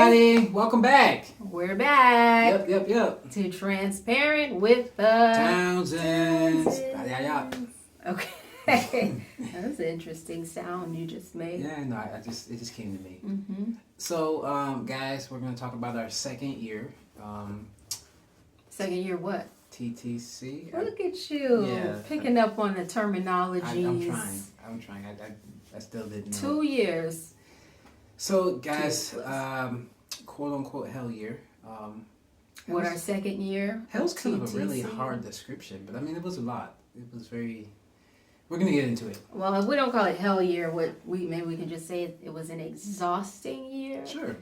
everybody. Welcome back. We're back. Yep. To Transparent with the Townsends. Yeah. Okay. That was an interesting sound you just made. Yeah, no, it just came to me. Mm-hmm. So, guys, we're going to talk about our second year. Second year what? TTC. Look at you. Yeah, picking up on the terminologies. I'm trying. I still didn't know. 2 years. So, guys, quote unquote hell year. What, our second year? Hell's kind of a TTC? really hard description, but I mean, it was a lot. It was very. We're gonna get into it. Well, if we don't call it hell year, maybe we can just say it was an exhausting year. Sure.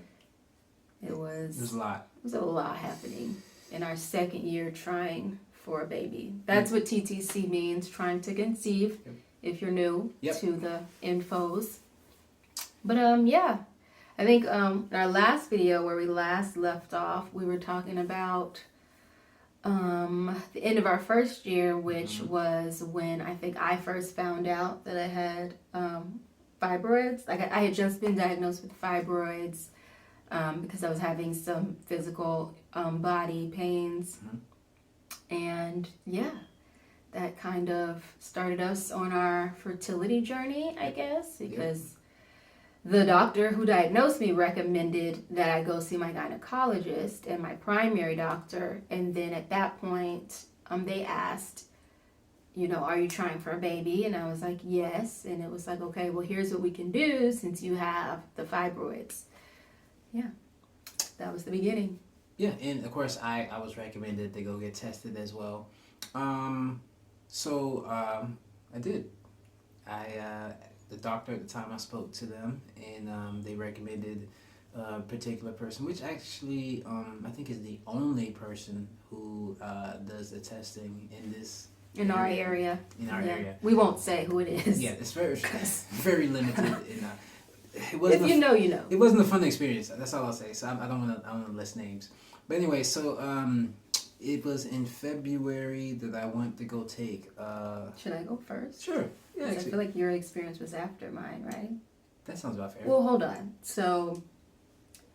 It was a lot. It was a lot happening in our second year trying for a baby. That's what TTC means, trying to conceive. Yep. If you're new Yep. to the infos. But yeah, I think in our last video where we last left off, we were talking about the end of our first year, which was when I think I first found out that I had fibroids. Like I had just been diagnosed with fibroids because I was having some physical body pains. And yeah, that kind of started us on our fertility journey, I guess, because the doctor who diagnosed me recommended that I go see my gynecologist and my primary doctor. And then at that point, they asked, are you trying for a baby? And I was like, yes. And it was like, okay, well, here's what we can do since you have the fibroids. Yeah, that was the beginning. Yeah, and of course, I was recommended to go get tested as well. So I did. The doctor at the time, I spoke to them, and they recommended a particular person, which actually I think is the only person who does the testing in our area. In our area, we won't say who it is. Yeah, it's very limited. It if you know, you know. It wasn't a fun experience. That's all I'll say. So I don't want to list names. But anyway, so it was in February that I went to go take. Should I go first? Sure. Yeah, I feel like your experience was after mine, right? That sounds about fair. Well, hold on. So,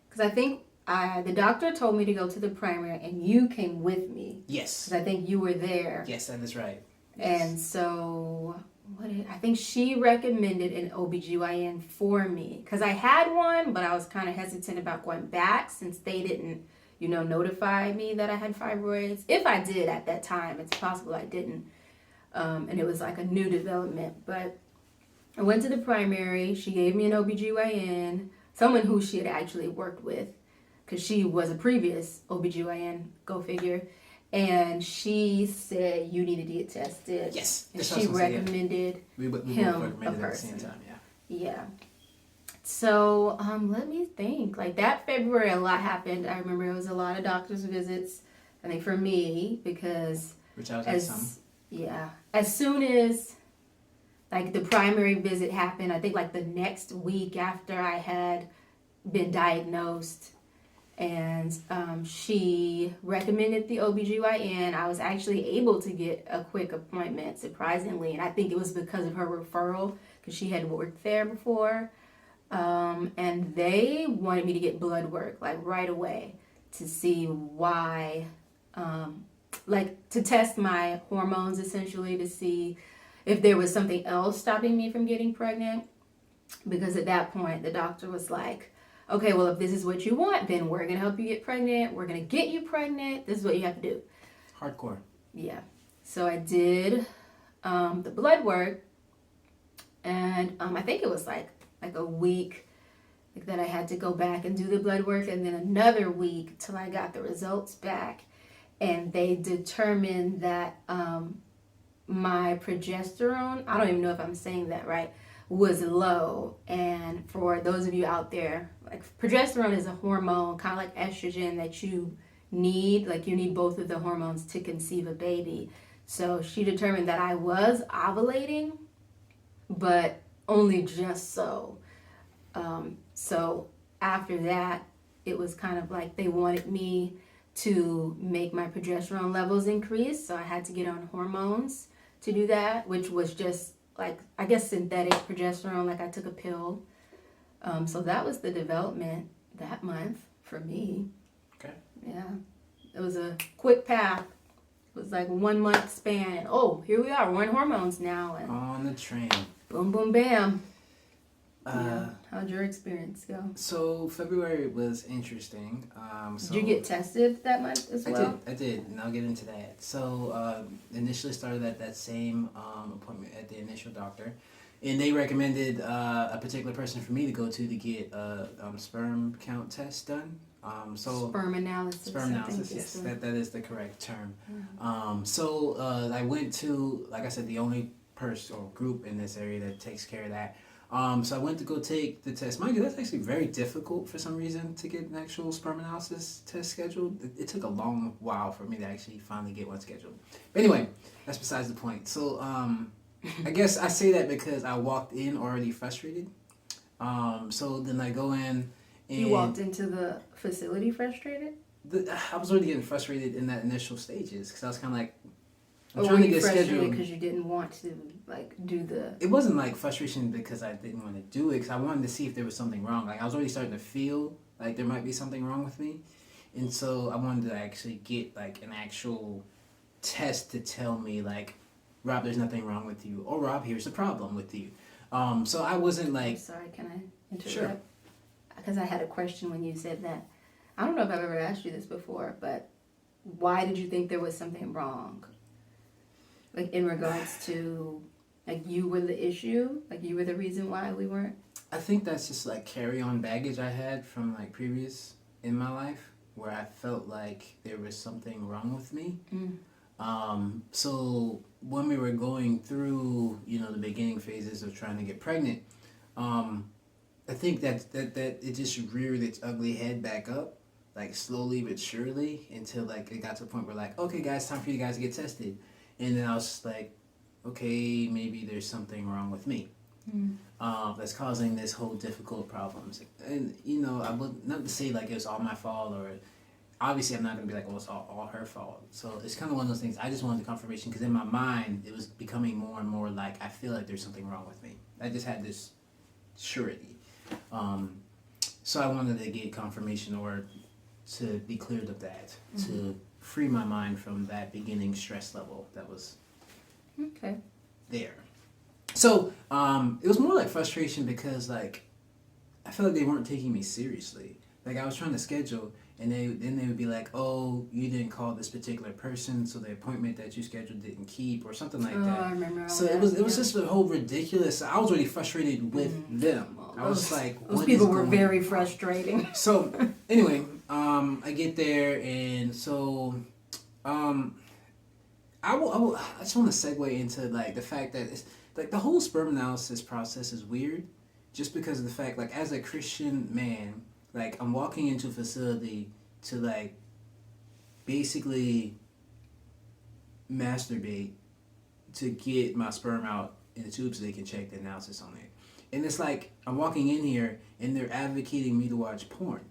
because I think the doctor told me to go to the primary, and you came with me. Yes. Because I think you were there. Yes, that is right. Yes. And so, I think she recommended an OBGYN for me. Because I had one, but I was kind of hesitant about going back since they didn't, notify me that I had fibroids. If I did at that time, it's possible I didn't. And it was like a new development. But I went to the primary. She gave me an OBGYN, someone who she had actually worked with, because she was a previous OBGYN, go figure. And she said, you need to get tested. Yes. And she recommended we both him recommended a at the same person. time, Yeah. So, let me think. Like that February, a lot happened. I remember it was a lot of doctor's visits. I think for me, because which I was at some. Yeah. As soon as like the primary visit happened, I think like the next week after I had been diagnosed, and she recommended the OBGYN. I was actually able to get a quick appointment, surprisingly. And I think it was because of her referral, because she had worked there before. And they wanted me to get blood work like right away to see why, to test my hormones essentially, to see if there was something else stopping me from getting pregnant. Because at that point, the doctor was like, okay, well, if this is what you want, then we're going to help you get pregnant. We're going to get you pregnant. This is what you have to do. Hardcore. Yeah. So I did the blood work, and I think it was like a week that I had to go back and do the blood work, and then another week till I got the results back. And they determined that my progesterone, I don't even know if I'm saying that right, was low. And for those of you out there, like progesterone is a hormone, kind of like estrogen, that you need. Like you need both of the hormones to conceive a baby. So she determined that I was ovulating, but only just so. So after that, it was kind of like they wanted me to make my progesterone levels increase. So I had to get on hormones to do that, which was just like, I guess, synthetic progesterone. Like I took a pill. So that was the development that month for me. Okay. Yeah. It was a quick path. It was like 1 month span. And, oh, here we are. We're on hormones now. And On the train. boom, boom, bam. Uh, How'd your experience go? So February was interesting. So Did you get tested that month as well? I did, and I'll get into that. So initially started at that same appointment at the initial doctor, and they recommended a particular person for me to go to get a sperm count test done. Sperm analysis. Sperm analysis, yes, that is the correct term. I went to, like I said, the only person or group in this area that takes care of that. So I went to go take the test. Mind you, that's actually very difficult for some reason to get an actual sperm analysis test scheduled. It took a long while for me to actually finally get one scheduled. But anyway, that's besides the point. So I guess I say that because I walked in already frustrated. So then I go in and... You walked into the facility frustrated? I was already getting frustrated in that initial stages because I was kind of like, I'm trying to get scheduled because you didn't want to do the... It wasn't like frustration because I didn't want to do it, because I wanted to see if there was something wrong. Like I was already starting to feel like there might be something wrong with me, and so I wanted to actually get like an actual test to tell me like, Rob, there's nothing wrong with you, or Rob, here's the problem with you. So I wasn't like... I'm sorry, can I interrupt? Sure. Because I had a question when you said that. I don't know if I've ever asked you this before, but why did you think there was something wrong? Like in regards to, like you were the issue? Like you were the reason why we weren't? I think that's just like carry-on baggage I had from like previous in my life, where I felt like there was something wrong with me. So when we were going through, the beginning phases of trying to get pregnant, I think that it just reared its ugly head back up, like slowly but surely, until like it got to the point where like, okay guys, time for you guys to get tested. And then I was just like, okay, maybe there's something wrong with me that's causing this whole difficult problems. And, I would not to say like it was all my fault, or obviously I'm not going to be like, oh, it's all her fault. So it's kind of one of those things. I just wanted the confirmation because in my mind, it was becoming more and more like, I feel like there's something wrong with me. I just had this surety. So I wanted to get confirmation or to be cleared of that, to free my mind from that beginning stress level that was there. So it was more like frustration because like I felt like they weren't taking me seriously. Like I was trying to schedule, and they would be like, oh, you didn't call this particular person, so the appointment that you scheduled didn't keep, or something like that. I remember all so that. it was just a whole ridiculous. I was really frustrated with them. I was like, those people were very frustrating. So anyway, I get there, and so I just want to segue into like the fact that it's like the whole sperm analysis process is weird, just because of the fact like as a Christian man, like I'm walking into a facility to like basically masturbate to get my sperm out in the tube so they can check the analysis on it. And it's like I'm walking in here and they're advocating me to watch porn.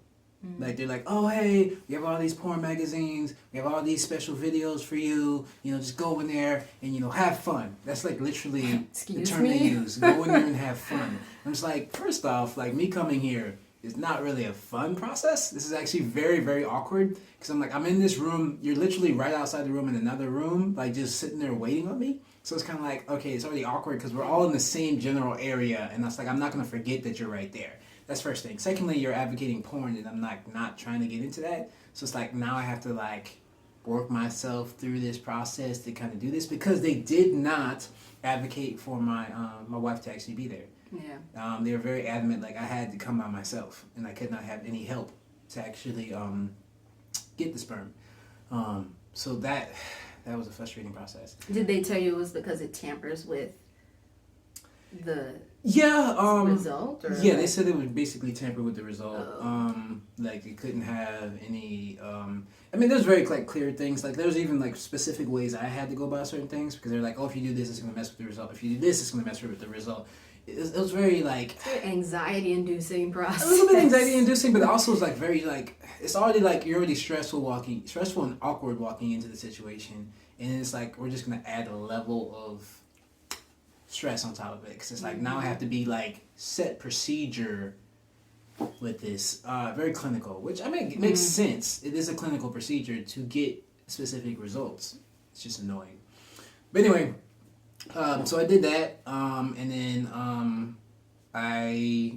Like they're like, oh hey, we have all these porn magazines, we have all these special videos for you, just go in there and have fun. That's like literally the term they use. Go in there and have fun. I'm just like, first off, like me coming here is not really a fun process. This is actually very, very awkward because I'm in this room, you're literally right outside the room in another room, like just sitting there waiting on me. So it's kind of like, okay, it's already awkward because we're all in the same general area, and that's like, I'm not going to forget that you're right there. That's first thing. Secondly, you're advocating porn, and I'm not trying to get into that. So it's like now I have to like work myself through this process to kind of do this because they did not advocate for my wife to actually be there. Yeah. They were very adamant, like I had to come by myself, and I could not have any help to actually get the sperm. So that was a frustrating process. Did they tell you it was because it tampers with the result? Or yeah, they said it would basically tamper with the result. Like it couldn't have any. There's very like clear things. Like there's even like specific ways I had to go about certain things because they're like, oh, if you do this, it's gonna mess with the result. If you do this, it's gonna mess with the result. It was very like anxiety-inducing process. A little bit anxiety-inducing, but also it's like very like it's already like you're already stressful and awkward walking into the situation, and it's like we're just gonna add a level of stress on top of it because it's like now I have to be like set procedure with this. Very clinical, which I mean, it makes sense. It is a clinical procedure to get specific results. It's just annoying. But anyway, so I did that, and then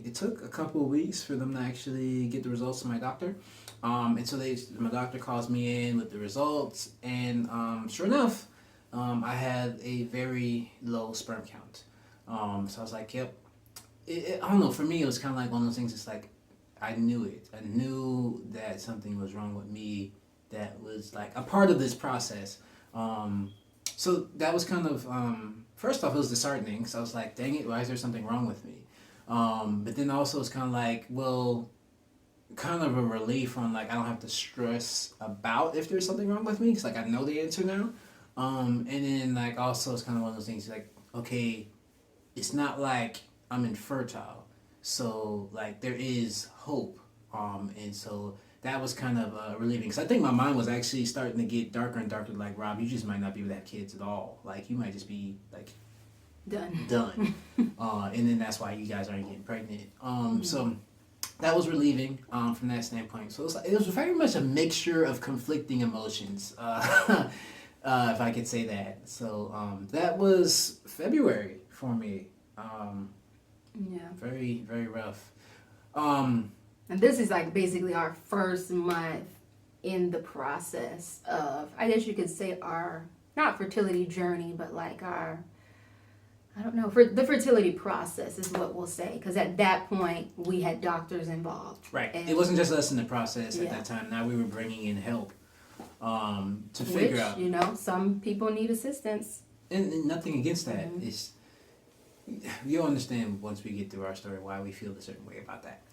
it took a couple of weeks for them to actually get the results from my doctor. And so my doctor calls me in with the results, and sure enough, I had a very low sperm count. So I was like, yep. I don't know, for me, it was kind of like one of those things, it's like, I knew it. I knew that something was wrong with me that was like a part of this process. So that was kind of, first off, it was disheartening. So I was like, dang it, why is there something wrong with me? But then also it's kind of like, well, kind of a relief on like, I don't have to stress about if there's something wrong with me, because like I know the answer now. And then like also it's kind of one of those things like, okay, it's not like I'm infertile. So like there is hope. And so that was kind of relieving, because I think my mind was actually starting to get darker and darker. Like, Rob, you just might not be able to have kids at all. Like, you might just be like done. And then that's why you guys aren't getting pregnant. So that was relieving from that standpoint. So it was very much a mixture of conflicting emotions, if I could say that. So that was February for me. Very, very rough. And this is like basically our first month in the process of, I guess you could say, our, not fertility journey, but like our, I don't know, for the fertility process is what we'll say. Because at that point, we had doctors involved. Right. It wasn't just us in the process at that time. Now we were bringing in help to figure out. You know, some people need assistance. And nothing against that. It's, you'll understand once we get through our story why we feel a certain way about that.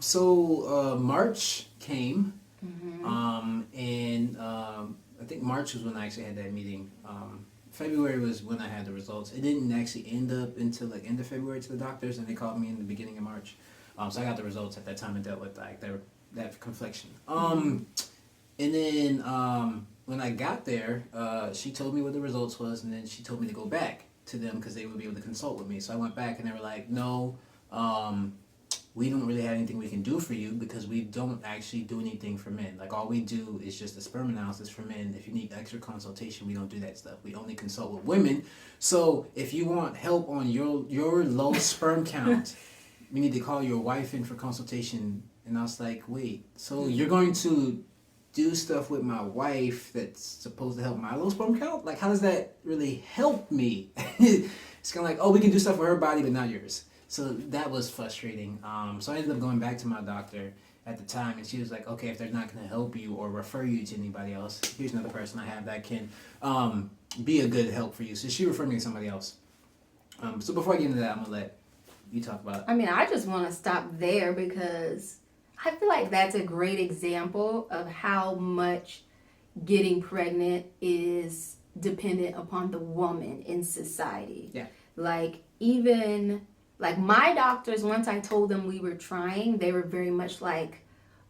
So March came, and I think March was when I actually had that meeting. February was when I had the results. It didn't actually end up until like end of February to the doctors, and they called me in the beginning of March. So I got the results at that time and dealt with like that confliction. And then when I got there, she told me what the results was, and then she told me to go back to them because they would be able to consult with me. So I went back, and they were like, no, we don't really have anything we can do for you because we don't actually do anything for men. Like, all we do is just a sperm analysis for men. If you need extra consultation, we don't do that stuff. We only consult with women. So if you want help on your low sperm count, we need to call your wife in for consultation. And I was like, wait, so you're going to do stuff with my wife that's supposed to help my low sperm count? Like, how does that really help me? It's kind of like, oh, we can do stuff with her body, but not yours. So that was frustrating. So I ended up going back to my doctor at the time, and she was like, okay, if they're not going to help you or refer you to anybody else, here's another person I have that can be a good help for you. So she referred me to somebody else. So before I get into that, I'm going to let you talk about it. I mean, I just want to stop there because I feel like that's a great example of how much getting pregnant is dependent upon the woman in society. Yeah. Like, even... like, my doctors, once I told them we were trying, they were very much like,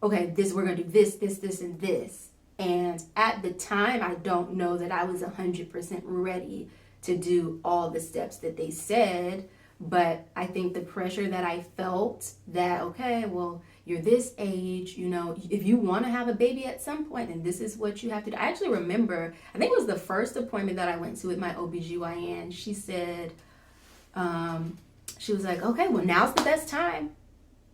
okay, we're going to do this, and this. And at the time, I don't know that I was 100% ready to do all the steps that they said. But I think the pressure that I felt that, okay, well, you're this age, you know, if you want to have a baby at some point, then this is what you have to do. I actually remember, I think it was the first appointment that I went to with my OBGYN. She said, she was like, okay, well, now's the best time.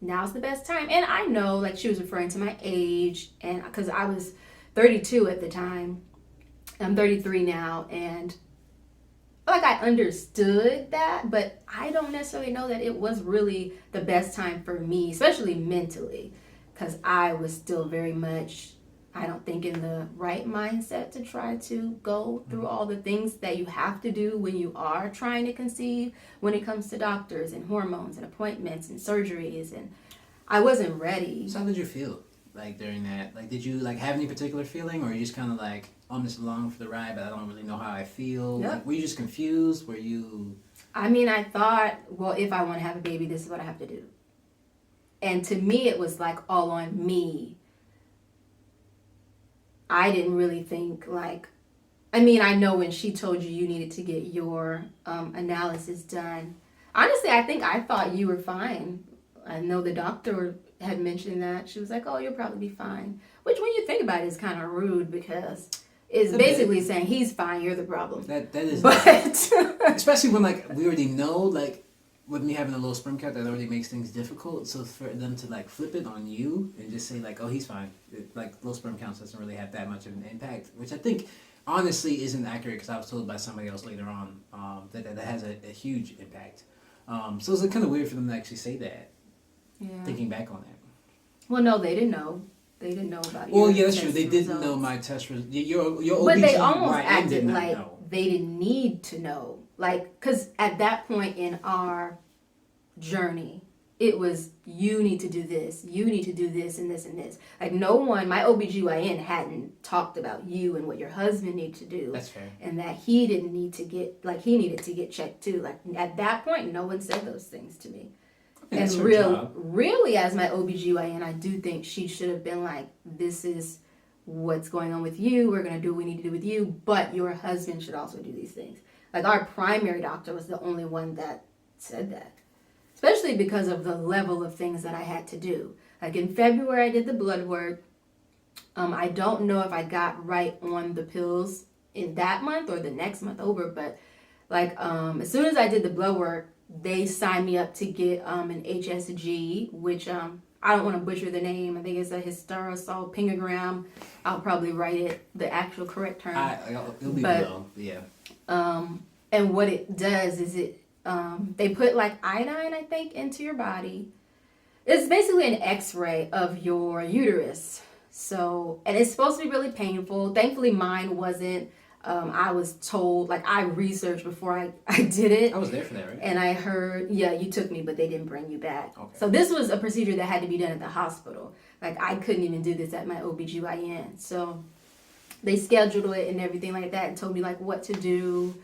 Now's the best time. And I know, like, she was referring to my age, and because I was 32 at the time. I'm 33 now, and like, I understood that, but I don't necessarily know that it was really the best time for me, especially mentally, because I was still very much, I don't think, in the right mindset to try to go through all the things that you have to do when you are trying to conceive, when it comes to doctors and hormones and appointments and surgeries, and I wasn't ready. So how did you feel, like, during that? Like, did you, like, have any particular feeling, or you just kind of like, I'm just along for the ride, but I don't really know how I feel? Yep. Like, were you just confused? Were you... I mean, I thought, well, if I want to have a baby, this is what I have to do. And to me, it was like all on me. I didn't really think, like, I mean, I know when she told you needed to get your analysis done. Honestly, I think I thought you were fine I know the doctor had mentioned that. She was like, oh, you'll probably be fine. Which, when you think about it, is kind of rude because it's basically saying he's fine, you're the problem. That is. But especially when, like, we already know, like, with me having a low sperm count, that already makes things difficult. So for them to, like, flip it on you and just say, like, oh, he's fine. Like, low sperm counts doesn't really have that much of an impact, which I think honestly isn't accurate because I was told by somebody else later on that has a huge impact. So it's kind of weird for them to actually say that. Yeah. Thinking back on that. Well, no, they didn't know. They didn't know about it. Well, yeah, that's true. They didn't know my test results. Your but OBGYN they almost acted like know. They didn't need to know. Like, because at that point in our journey, it was, you need to do this, you need to do this and this and this. Like, no one, my OBGYN hadn't talked about you and what your husband needed to do. That's fair. And that he didn't need to get, like, he needed to get checked too. Like, at that point, no one said those things to me. And really, as my OBGYN, I do think she should have been like, this is what's going on with you. We're going to do what we need to do with you. But your husband should also do these things. Like, our primary doctor was the only one that said that. Especially because of the level of things that I had to do. Like, in February, I did the blood work. I don't know if I got right on the pills in that month or the next month over. But, like, as soon as I did the blood work, they signed me up to get an HSG, which I don't want to butcher the name. I think it's a hysterosalpingogram. I'll probably write it the actual correct term. It'll be below, yeah. And what it does is they put like iodine, I think, into your body. It's basically an X-ray of your uterus. So, and it's supposed to be really painful. Thankfully, mine wasn't. I was told, like, I researched before I did it. I was there for that, right? And I heard, yeah, you took me, but they didn't bring you back. Okay. So this was a procedure that had to be done at the hospital. Like, I couldn't even do this at my OBGYN. So they scheduled it and everything like that and told me, like, what to do.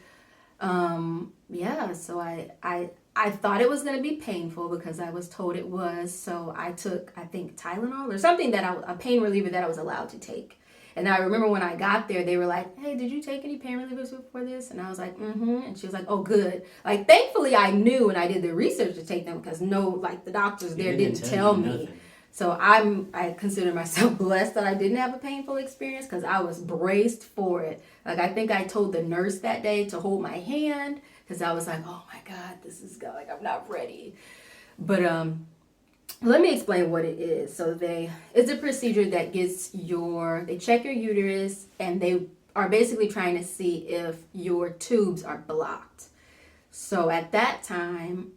Yeah, so I thought it was going to be painful because I was told it was. So I took, I think, Tylenol or something a pain reliever that I was allowed to take. And I remember when I got there, they were like, hey, did you take any pain relievers before this? And I was like, mm-hmm. And she was like, oh, good. Like, thankfully, I knew and I did the research to take them because the doctors there didn't tell me. So I consider myself blessed that I didn't have a painful experience because I was braced for it. Like, I think I told the nurse that day to hold my hand because I was like, oh, my God, this is good. Like, I'm not ready. But let me explain what it is. So it's a procedure that they check your uterus and they are basically trying to see if your tubes are blocked. So at that time,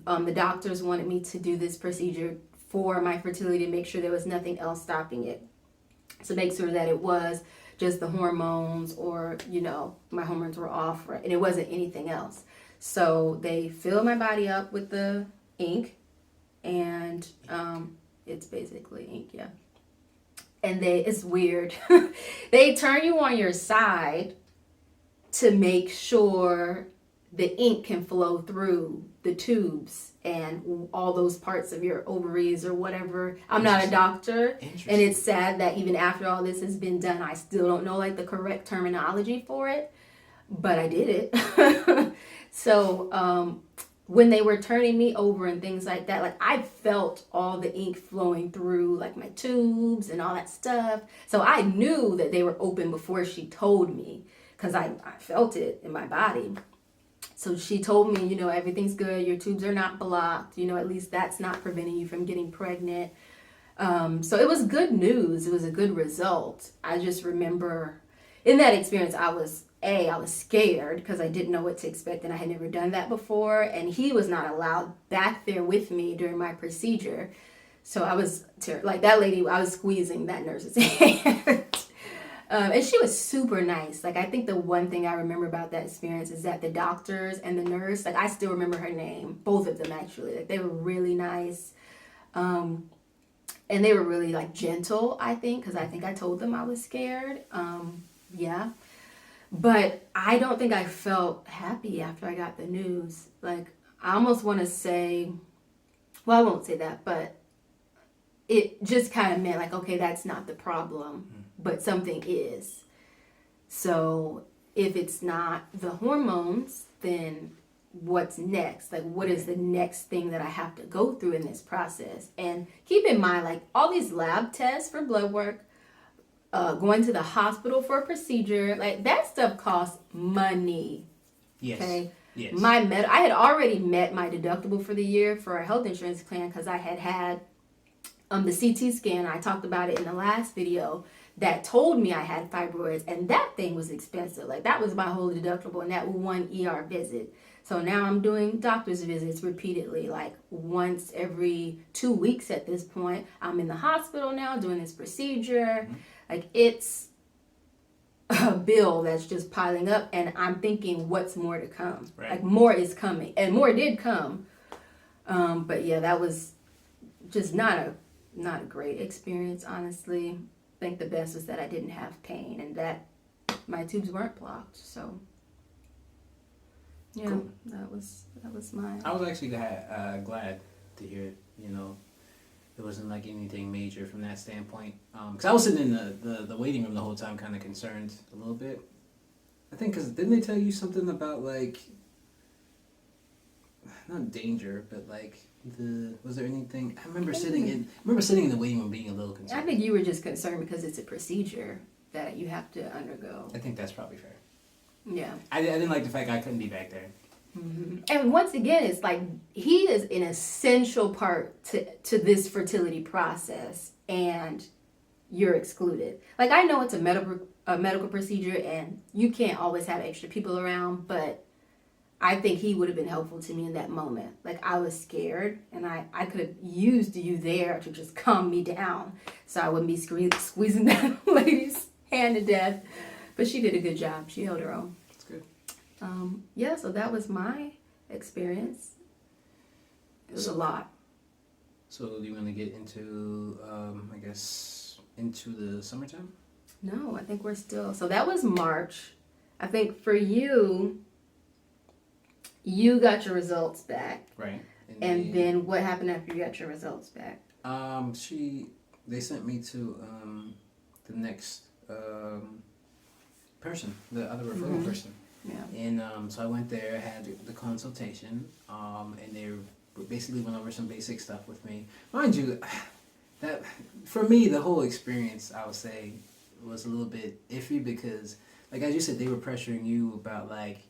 the doctors wanted me to do this procedure for my fertility to make sure there was nothing else stopping it. So make sure that it was just the hormones or, my hormones were off, right? And it wasn't anything else. So they fill my body up with the ink. And it's basically ink, yeah. And it's weird. They turn you on your side to make sure the ink can flow through the tubes and all those parts of your ovaries or whatever. I'm not a doctor, and it's sad that even after all this has been done, I still don't know like the correct terminology for it, but I did it. So, when they were turning me over and things like that, like I felt all the ink flowing through like my tubes and all that stuff. So I knew that they were open before she told me because I felt it in my body. So she told me, everything's good. Your tubes are not blocked. At least that's not preventing you from getting pregnant. So it was good news. It was a good result. I just remember in that experience, I was scared because I didn't know what to expect and I had never done that before. And he was not allowed back there with me during my procedure. So I was, like that lady, I was squeezing that nurse's hand. And she was super nice. Like, I think the one thing I remember about that experience is that the doctors and the nurse, like I still remember her name, both of them actually. Like, they were really nice. And they were really like gentle, I think, because I think I told them I was scared. Yeah. But I don't think I felt happy after I got the news. Like, I almost want to say, well, I won't say that, but it just kind of meant like, okay, that's not the problem, but something is. So if it's not the hormones, then what's next. Like, what is the next thing that I have to go through in this process? And keep in mind, like, all these lab tests for blood work, going to the hospital for a procedure, like, that stuff costs money. Yes. Okay. Yes. I had already met my deductible for the year for a health insurance plan because I had the CT scan. I talked about it in the last video that told me I had fibroids, and that thing was expensive. Like, that was my whole deductible, and that one ER visit. So now I'm doing doctor's visits repeatedly, like once every 2 weeks at this point. I'm in the hospital now doing this procedure. Mm-hmm. Like, it's a bill that's just piling up, and I'm thinking, what's more to come? Right. Like, more is coming, and more did come. But yeah, that was just not a great experience, honestly. I think the best was that I didn't have pain and that my tubes weren't blocked. So yeah, cool. that was mine. I was actually glad to hear it. You know, it wasn't like anything major from that standpoint. Because I was sitting in the waiting room the whole time, kind of concerned a little bit. I think because didn't they tell you something about, like, not danger, but like was there anything? I remember sitting in the waiting room being a little concerned. I think you were just concerned because it's a procedure that you have to undergo. I think that's probably fair. Yeah. I didn't like the fact I couldn't be back there. Mm-hmm. And once again, it's like he is an essential part to this fertility process, and you're excluded. Like, I know it's a medical procedure, and you can't always have extra people around, but I think he would have been helpful to me in that moment. Like, I was scared, and I could have used you there to just calm me down so I wouldn't be squeezing that lady's hand to death. But she did a good job. She held her own. That's good. Yeah, so that was my experience. It was a lot. So do you want to get into, I guess, into the summertime? No, I think we're still... So that was March. I think for you... You got your results back. Right. And then what happened after you got your results back? They sent me to the next person, the other referral person. Yeah. And so I went there, had the consultation, and they basically went over some basic stuff with me. Mind you, that for me, the whole experience, I would say, was a little bit iffy because, like as you said, they were pressuring you about, like,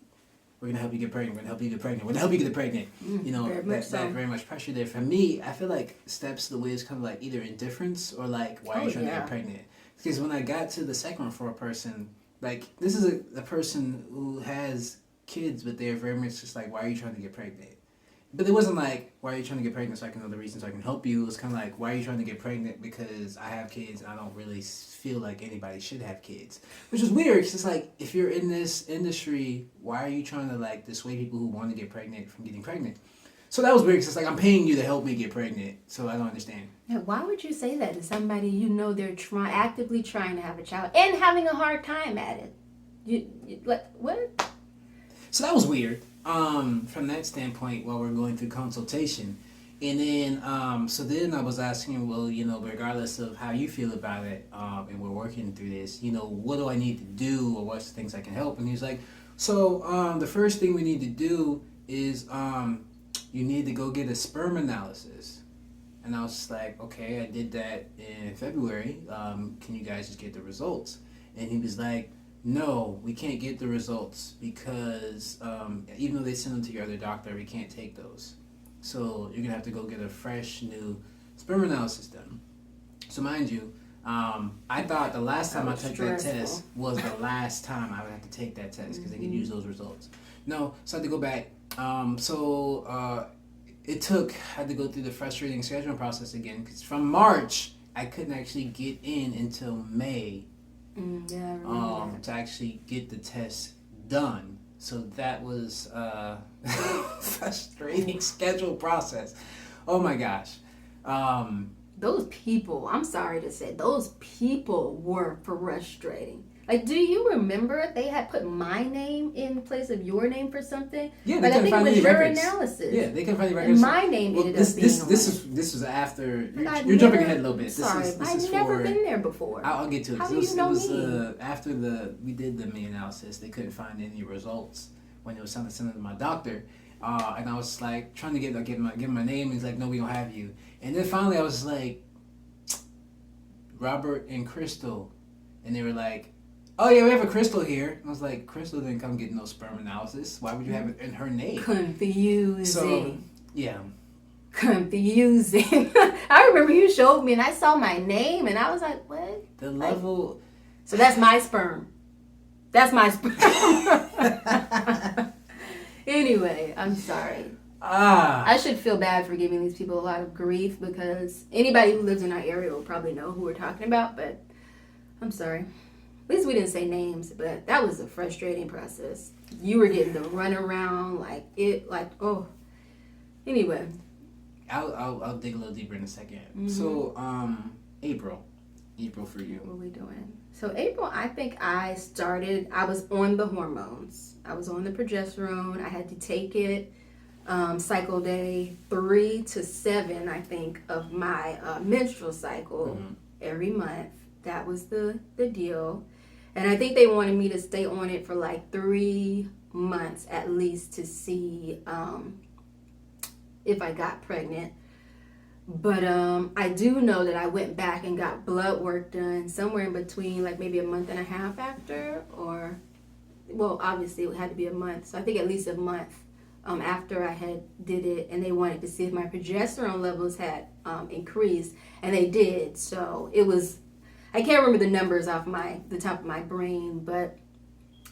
we're going to help you get pregnant, we're going to help you get pregnant, we're going to help you get pregnant. You know, that very much pressure there. For me, I feel like steps to the way is kind of like either indifference or like, why are you trying to get pregnant? Because when I got to the second referral person, like, this is a person who has kids, but they're very much just like, why are you trying to get pregnant? But it wasn't like, why are you trying to get pregnant so I can know the reasons I can help you. It was kind of like, why are you trying to get pregnant? Because I have kids and I don't really feel like anybody should have kids. Which is weird, because it's like, if you're in this industry, why are you trying to, like, dissuade people who want to get pregnant from getting pregnant? So that was weird, because it's like, I'm paying you to help me get pregnant, so I don't understand. Yeah, why would you say that to somebody you know they're actively trying to have a child and having a hard time at it? You like, what? So that was weird. From that standpoint, while we're going through consultation, and then so then I was asking, well, you know, regardless of how you feel about it, and we're working through this, you know, what do I need to do, or what's the things I can help? And he's like, so the first thing we need to do is you need to go get a sperm analysis. And I was just like, okay, I did that in February. Can you guys just get the results? And he was like, no, we can't get the results because even though they send them to your other doctor, we can't take those. So you're going to have to go get a fresh new sperm analysis done. So mind you, I thought the last time I took that test was the last time I would have to take that test because they could use those results. No, so I had to go back. I had to go through the frustrating scheduling process again because from March, I couldn't actually get in until May. To actually get the test done. So that was frustrating schedule process. Oh my gosh. Those people, I'm sorry to say, those people were frustrating. Like, do you remember they had put my name in place of your name for something? Yeah, they like, couldn't find any records. Analysis. Yeah, they couldn't find any records. And my name ended up being this was after. You're jumping ahead a little bit. I've never been there before. I'll get to it. How do you know me? After we did the me analysis, they couldn't find any results when it was time to send it to my doctor. And I was like trying to get my name. And he's like, no, we don't have you. And then finally, I was like, Robert and Crystal, and they were like, oh yeah, we have a Crystal here. And I was like, Crystal didn't come get no sperm analysis. Why would you have it in her name? Confusing. So yeah. Confusing. I remember you showed me, and I saw my name, and I was like, what? The level. So that's my sperm. That's my sperm. Anyway, I'm sorry. I should feel bad for giving these people a lot of grief because anybody who lives in our area will probably know who we're talking about, but I'm sorry. At least we didn't say names, but that was a frustrating process. You were getting the runaround, oh. Anyway. I'll dig a little deeper in a second. Mm-hmm. So, April for you. What are we doing? So April, I think I was on the hormones. I was on the progesterone. I had to take it cycle day 3 to 7, I think, of my menstrual cycle every month. That was the deal. And I think they wanted me to stay on it for like 3 months at least to see if I got pregnant. But I do know that I went back and got blood work done somewhere in between, like maybe a month and a half after, or, well, obviously it had to be a month. So I think at least a month after I had did it, and they wanted to see if my progesterone levels had increased, and they did. So it was, I can't remember the numbers off the top of my brain, but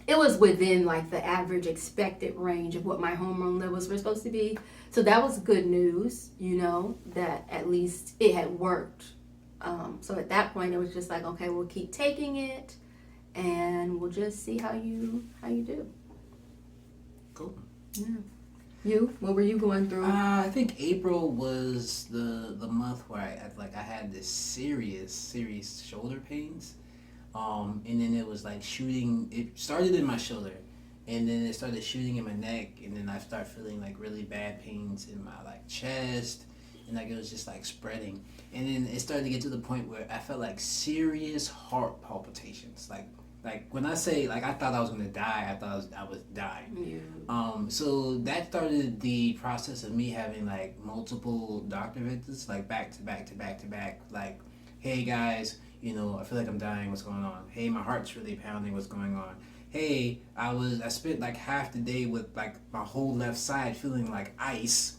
it was within like the average expected range of what my hormone levels were supposed to be. So that was good news, that at least it had worked. So at that point, it was just like, okay, we'll keep taking it, and we'll just see how you do. Cool. Yeah. What were you going through? I think April was the month where I had this serious shoulder pains, and then it was like shooting. It started in my shoulder, and then it started shooting in my neck, and then I started feeling like really bad pains in my like chest, and like it was just like spreading, and then it started to get to the point where I felt like serious heart palpitations, like when I say like I thought I was gonna die, I thought I was dying. Yeah. So that started the process of me having like multiple doctor visits, like back to back. Like, hey guys, I feel like I'm dying. What's going on? Hey, my heart's really pounding. What's going on? Hey, I spent like half the day with like my whole left side feeling like ice,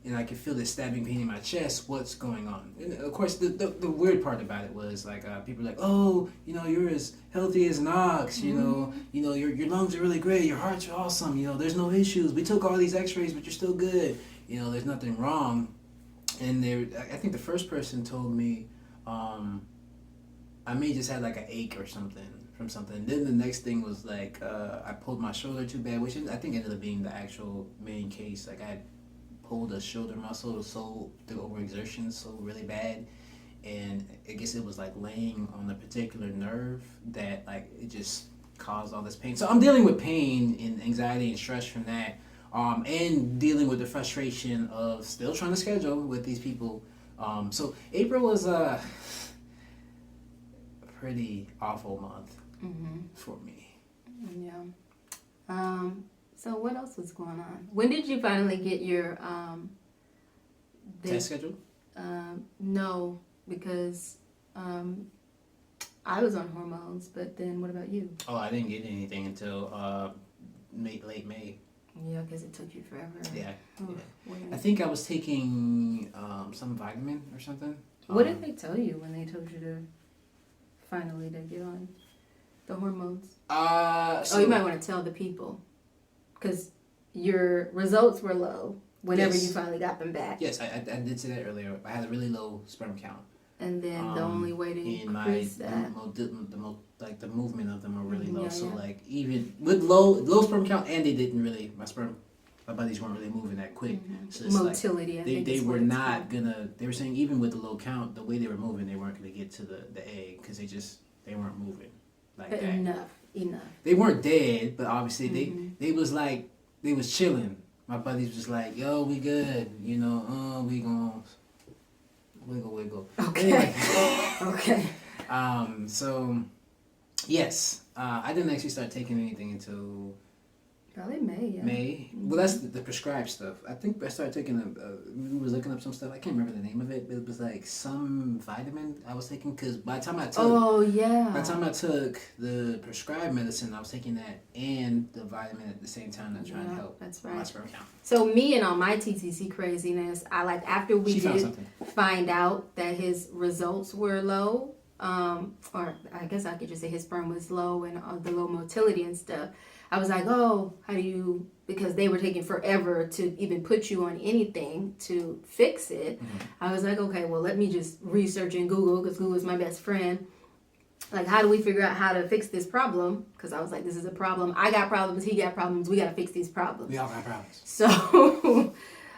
and I could feel this stabbing pain in my chest. What's going on? And of course, the weird part about it was like people were like, oh, you're as healthy as an ox. Your lungs are really great. Your heart's awesome. There's no issues. We took all these X-rays, but you're still good. There's nothing wrong. And I think the first person told me, I may just have like an ache or something from something. Then the next thing was like I pulled my shoulder too bad, which I think ended up being the actual main case. Like I had pulled a shoulder muscle through overexertion so really bad, and I guess it was like laying on a particular nerve that like it just caused all this pain. So I'm dealing with pain and anxiety and stress from that, and dealing with the frustration of still trying to schedule with these people. So April was a pretty awful month for me. Yeah. So what else was going on? When did you finally get your test schedule? No, because I was on hormones. But then, what about you? Oh, I didn't get anything until late May. Yeah, because it took you forever. Yeah. I think I was taking some vitamin or something. What did they tell you when they told you to finally to get on the hormones? So you might want to tell the people. Because your results were low whenever you finally got them back. Yes, I did say that earlier. I had a really low sperm count. And then the only way to increase that... the movement of them were really low. So like even with low sperm count, and my buddies weren't really moving that quick. So it's motility, like, they were not gonna... They were saying even with the low count, the way they were moving, they weren't gonna get to the egg because they weren't moving like that. Enough. They weren't dead, but obviously they was chilling. My buddies was like, yo, we good, we gonna wiggle. Okay. Anyway. Okay. So yes, I didn't actually start taking anything until Probably May, yeah. May. Well, that's the prescribed stuff. I think I started taking we was looking up some stuff. I can't remember the name of it, but it was like some vitamin I was taking because by the time I took. Oh, yeah. By the time I took the prescribed medicine, I was taking that and the vitamin at the same time to try and help that's my right. sperm count. So me and all my TTC craziness, I like after we did find out that his results were low, or I guess I could just say his sperm was low and the low motility and stuff. I was like, oh, how do you, because they were taking forever to even put you on anything to fix it. Mm-hmm. I was like, okay, well, let me just research in Google because Google is my best friend. Like, how do we figure out how to fix this problem? Because I was like, this is a problem. I got problems. He got problems. We got to fix these problems. We all got problems. So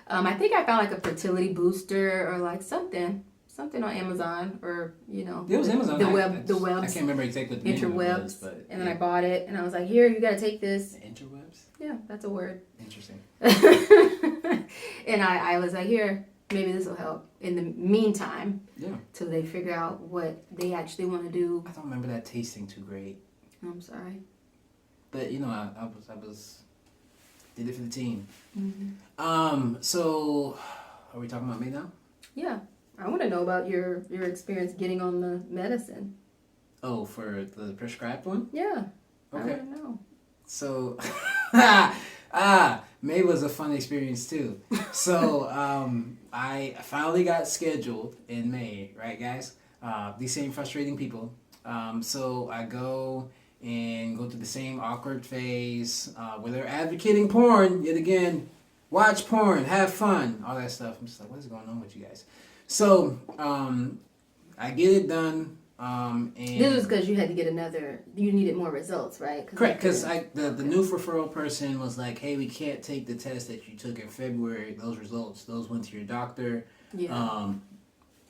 I think I found like a fertility booster or like something on Amazon or, you know. It was Amazon. The webs. I can't remember exactly what the name was, but. And then I bought it and I was like, here, you got to take this. The interwebs? Yeah, that's a word. Interesting. And I was like, here, maybe this will help in the meantime. Yeah. Till they figure out what they actually want to do. I don't remember that tasting too great. I'm sorry. But, you know, I was did it for the team. Mm-hmm. So, are we talking about me now? Yeah. I want to know about your experience getting on the medicine. Oh, for the prescribed one? Yeah. Okay. I want to know. So, May was a fun experience too. So, I finally got scheduled in May, right, guys? These same frustrating people. So I go through the same awkward phase where they're advocating porn yet again. Watch porn, have fun, all that stuff. I'm just like, what is going on with you guys? So, I get it done. And this was because you had to get you needed more results, right? Correct, because the new referral person was like, hey, we can't take the test that you took in February. Those results, those went to your doctor. Yeah.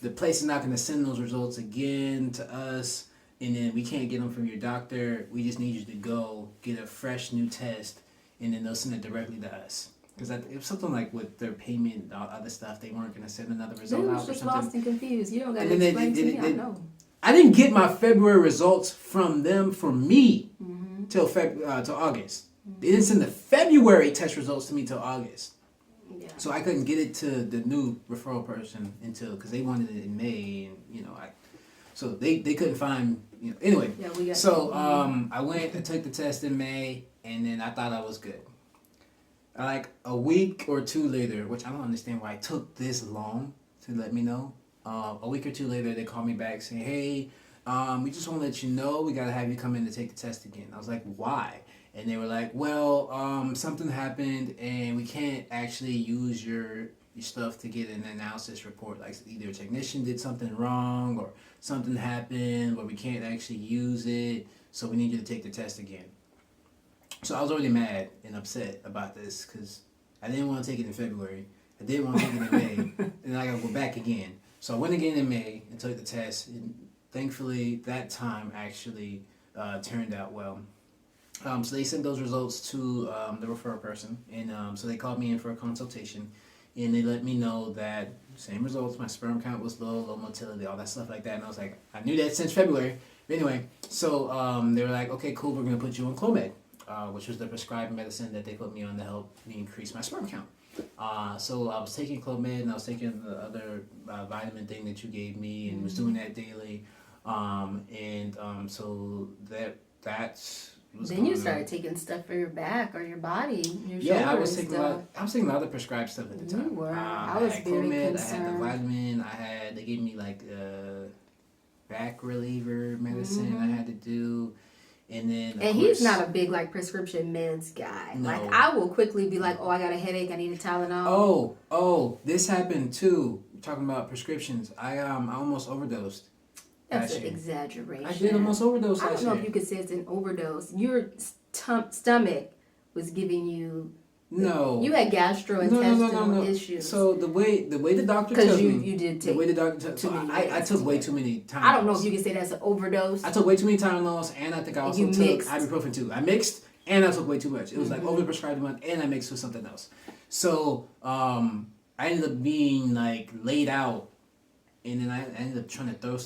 The place is not going to send those results again to us, and then we can't get them from your doctor. We just need you to go get a fresh new test, and then they'll send it directly to us. Because it was something like with their payment and all other stuff, they weren't going to send another result out or something. They was just lost and confused. You don't got to explain to me. I know. I didn't get my February results from them for me till August. Mm-hmm. They didn't send the February test results to me till August. Yeah. So I couldn't get it to the new referral person until, because they wanted it in May, and you know, so they couldn't find, you know, anyway. Yeah, we got so I went and took the test in May, and then I thought I was good. Like a week or two later, which I don't understand why it took this long to let me know. A week or two later, they called me back saying, hey, we just want to let you know we got to have you come in to take the test again. I was like, why? And they were like, well, something happened and we can't actually use your stuff to get an analysis report. Like either a technician did something wrong or something happened where we can't actually use it. So we need you to take the test again. So I was already mad and upset about this because I didn't want to take it in February. I didn't want to take it in May. And I got to go back again. So I went again in May and took the test. And thankfully, that time actually turned out well. So they sent those results to the referral person. And so they called me in for a consultation. And they let me know that same results. My sperm count was low motility, all that stuff like that. And I was like, I knew that since February. But anyway, so they were like, okay, cool, we're going to put you on Clomid, which was the prescribed medicine that they put me on to help me increase my sperm count. So I was taking Clomid and I was taking the other vitamin thing that you gave me and was doing that daily. So that's then you started taking stuff for your back or your body, your yeah, I was taking a lot of prescribed stuff at the time. You were. I was had very Clomid, concerned. I had the vitamin, they gave me like back reliever medicine I had to do. And then and he's not a big like prescription meds guy. No. Like I will quickly be like, oh, I got a headache, I need a Tylenol. Oh, this happened too. We're talking about prescriptions. I almost overdosed. That's an exaggeration. I did almost overdose. I don't know if you could say it's an overdose. Your stomach was giving you. No. You had gastrointestinal issues. So the way the doctor tells me. You did take. The way the doctor tells me. I took way too many Tylenols. I don't know if you can say that's an overdose. I took way too many Tylenols, and I think I also took ibuprofen too. I mixed, and I took way too much. It was like overprescribed one, and I mixed with something else. So I ended up being like laid out. And then I ended up trying to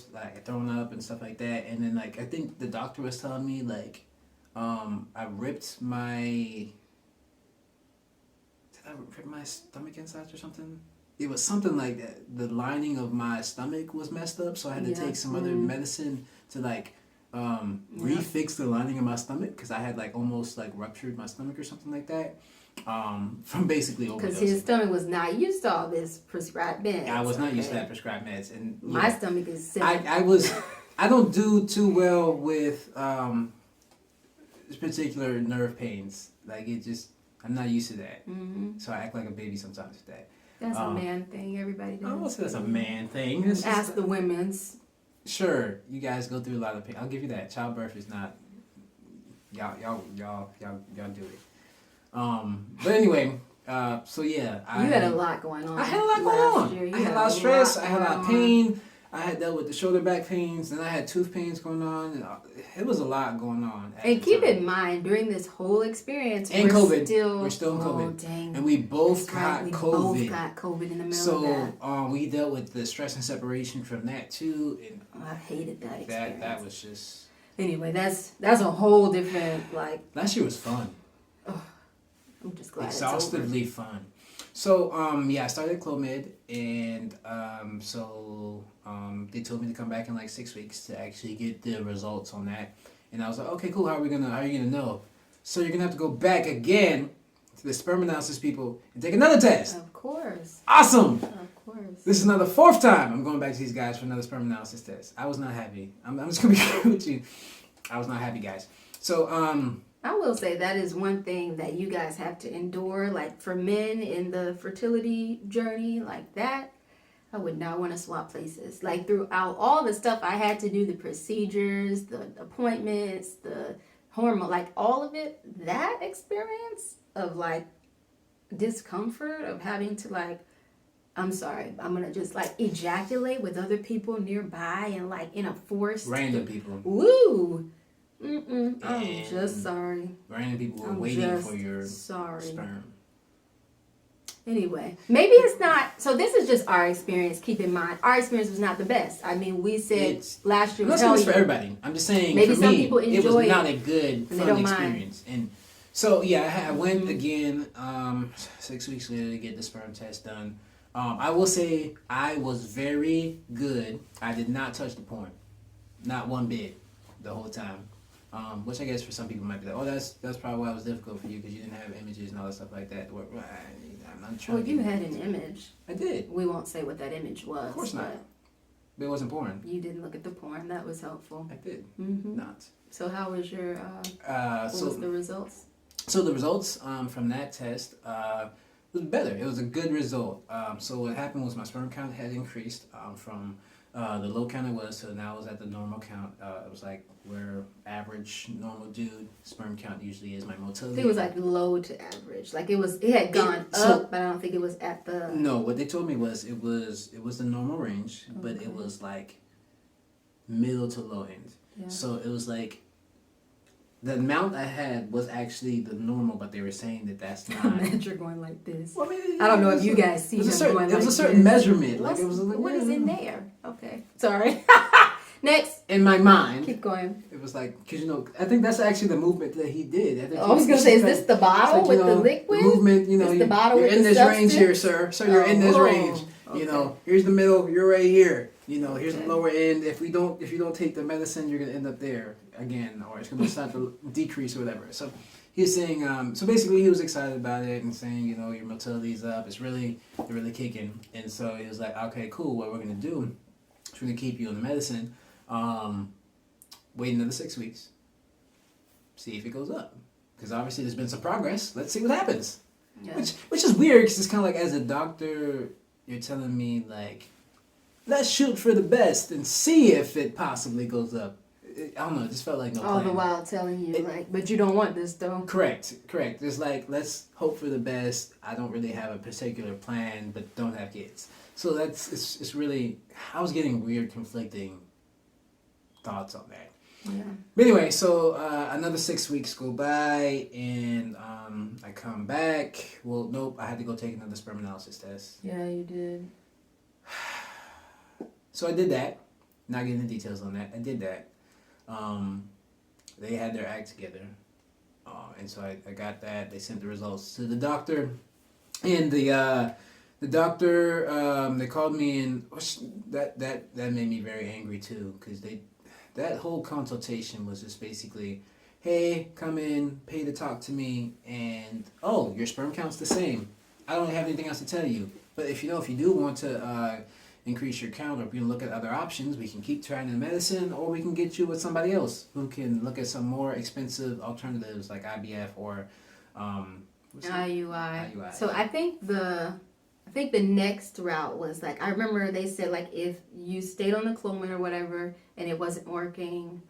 throwing up and stuff like that. And then I think the doctor was telling me I ripped my I ripped my stomach insides or something. It was something like that. The lining of my stomach was messed up, so I had to take some other medicine to like refix the lining of my stomach because I had like almost like ruptured my stomach or something like that. From basically overdosing. Because his stomach was not used to all this prescribed meds. I was not used to that prescribed meds, and my stomach is simple. I don't do too well with particular nerve pains. Like it just, I'm not used to that. Mm-hmm. So I act like a baby sometimes with that. That's a man thing. Everybody does. I won't say that's a man thing. Ask the women's. Sure, you guys go through a lot of pain. I'll give you that. Childbirth is not. Y'all do it. But anyway, so yeah. You had a lot going on. I had a lot going on. I had a lot of stress. I had a lot of pain. I had dealt with the shoulder back pains, and I had tooth pains going on. And it was a lot going on. And keep in mind, during this whole experience, and we're COVID, still in COVID. Dang. And we both got COVID. Both got COVID in the middle of that. So we dealt with the stress and separation from that too. And I hated that experience. That was just. Anyway, that's a whole different Last year was fun. I'm just glad exhaustively it's over. fun. So I started Clomid, and they told me to come back in like 6 weeks to actually get the results on that. And I was like, okay, cool. How are you gonna know? So you're gonna have to go back again to the sperm analysis people and take another test. Of course. Awesome. Of course. This is another 4th time I'm going back to these guys for another sperm analysis test. I was not happy. I'm just gonna be real with you. I was not happy, guys. So I will say that is one thing that you guys have to endure. Like for men in the fertility journey like that, I would not want to swap places. Like throughout all the stuff I had to do, the procedures, the appointments, the hormone, like all of it, that experience of like discomfort of having to I'm sorry, I'm going to just ejaculate with other people nearby and in a forced. Random people. Woo! I'm just sorry. Random people were waiting for your sperm. Anyway, maybe it's not. So this is just our experience. Keep in mind, our experience was not the best. I mean, we said last year. I'm not saying it's for everybody. I'm just saying maybe for some me, people enjoy it was not a good fun experience. Mind. And so yeah, I went again 6 weeks later to get the sperm test done. I will say I was very good. I did not touch the porn, not one bit, the whole time. Which I guess for some people might be like, oh, that's probably why it was difficult for you because you didn't have images and all that stuff like that. I'm not trying. Well, you had an image. I did. We won't say what that image was. Of course not. But it wasn't porn. You didn't look at the porn. That was helpful. I did. Mm-hmm. Not. So how was your? What was the results? So the results from that test was better. It was a good result. So what happened was my sperm count had increased from the low count it was, so now it was at the normal count. It was like where average normal dude sperm count usually is. My motility. It was low to average. It had gone up, but I don't think it was at the. No, what they told me was it was the normal range, but it was middle to low end. Yeah. So it was the amount I had was actually the normal, but they were saying that that's not. You're going like this. Well, I mean, I don't know if you guys see him going It was a certain measurement. What is in there? Okay. Sorry. Next. In my mind. Keep going. It was because I think that's actually the movement that he did. I was going to say, is this the bottle with the liquid? The movement, the bottle you're with in the this substance? range here, sir. So you're in this range. Okay. Here's the middle, you're right here. Here's the lower end. If you don't take the medicine, you're gonna end up there again, or it's gonna start to decrease or whatever. So he's saying, so basically he was excited about it and saying, your motility's up. It's really kicking. And so he was like, okay, cool. What we're gonna do is we're gonna keep you on the medicine. Wait another 6 weeks. See if it goes up. Because obviously there's been some progress. Let's see what happens. Yeah. Which is weird because it's kind of as a doctor, you're telling me let's shoot for the best and see if it possibly goes up. I don't know. It just felt like no plan. All the while telling you but you don't want this though. Correct. It's let's hope for the best. I don't really have a particular plan, but don't have kids. So it's really, I was getting weird conflicting thoughts on that. Yeah. But anyway, so another 6 weeks go by, and I come back. Well, nope, I had to go take another sperm analysis test. Yeah, you did. So I did that. Not getting the details on that. I did that. They had their act together. And so I got that. They sent the results to the doctor. And the doctor, they called me, and that made me very angry too, because that whole consultation was just basically, hey, come in, pay to talk to me, and oh, your sperm count's the same. I don't have anything else to tell you. But if you do want to increase your count, or if you look at other options, we can keep trying the medicine, or we can get you with somebody else who can look at some more expensive alternatives like IVF or IUI. So I think the next route was like, I remember they said like if you stayed on the Clomid or whatever and it wasn't working,